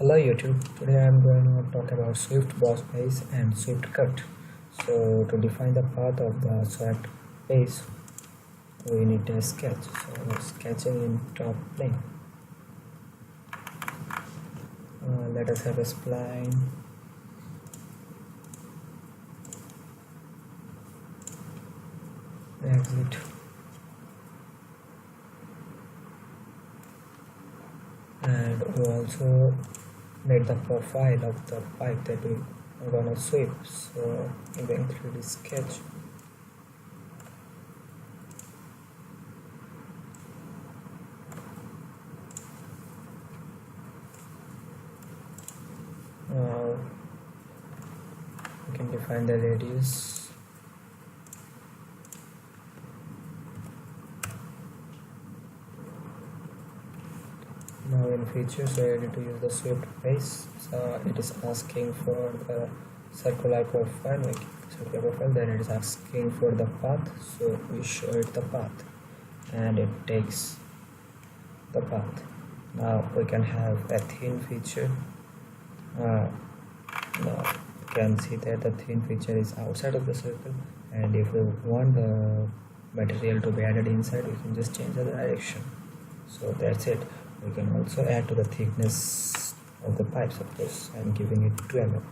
Hello YouTube, today I am going to talk about swept boss base and swept cut. So to define the path of the swept base, we need a sketch. So sketching in top plane. Let us have a spline. Exit. And we also made the profile of the pipe that we are gonna sweep. So I'm going through the sketch. Now we can define the radius. Now in features we need to use the swept base. So it is asking for the circular profile, then it is asking for the path, so we show it the path and it takes the path. Now we can have a thin feature. Now you can see that the thin feature is outside of the circle, and if we want the material to be added inside, we can just change the direction. So that's it. We can also add to the thickness of the pipe. Suppose I'm giving it 2 mm.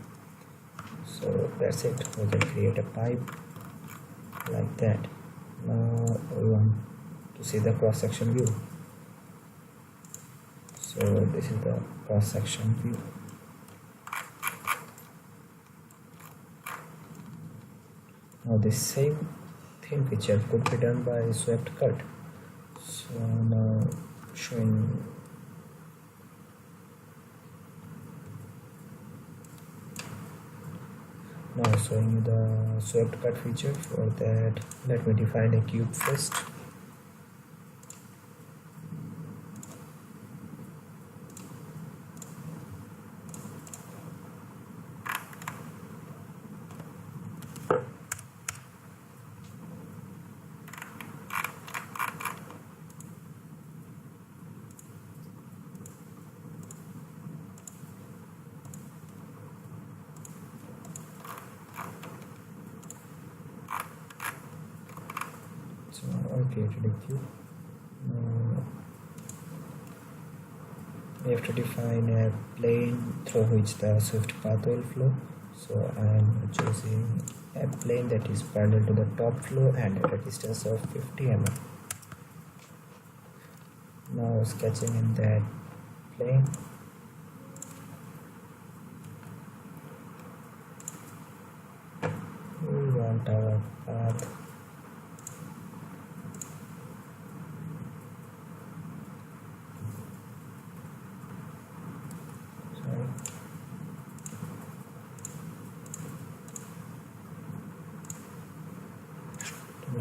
So that's it. We can create a pipe like that. Now we want to see the cross section view. So this is the cross section view. Now this same thin feature could be done by swept cut. So now showing you the swept cut feature. For that, let me define a cube first. So I created a cube. Now we have to define a plane through which the swift path will flow. So I am choosing a plane that is parallel to the top flow and at a distance of 50 mm. Now sketching in that plane. We want our path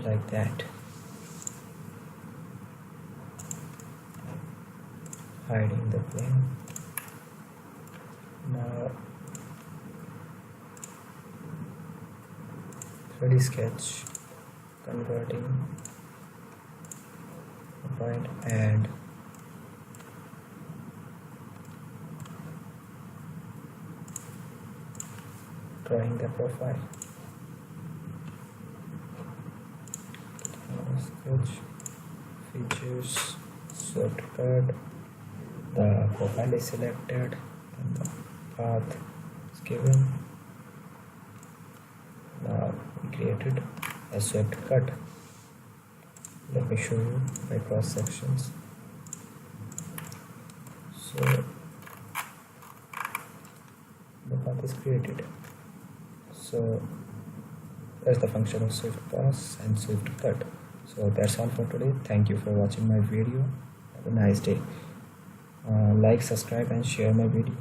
like that. Hiding the plane. Now 3D sketch, converting a point and drawing the profile. Sketch, features, swept cut, the profile is selected and the path is given. Now we created a swept cut. Let me show you my cross sections. So the path is created. So that's the function of swift pass and swift cut. So that's all for today. Thank you for watching my video. Have a nice day. Like, subscribe and share my video.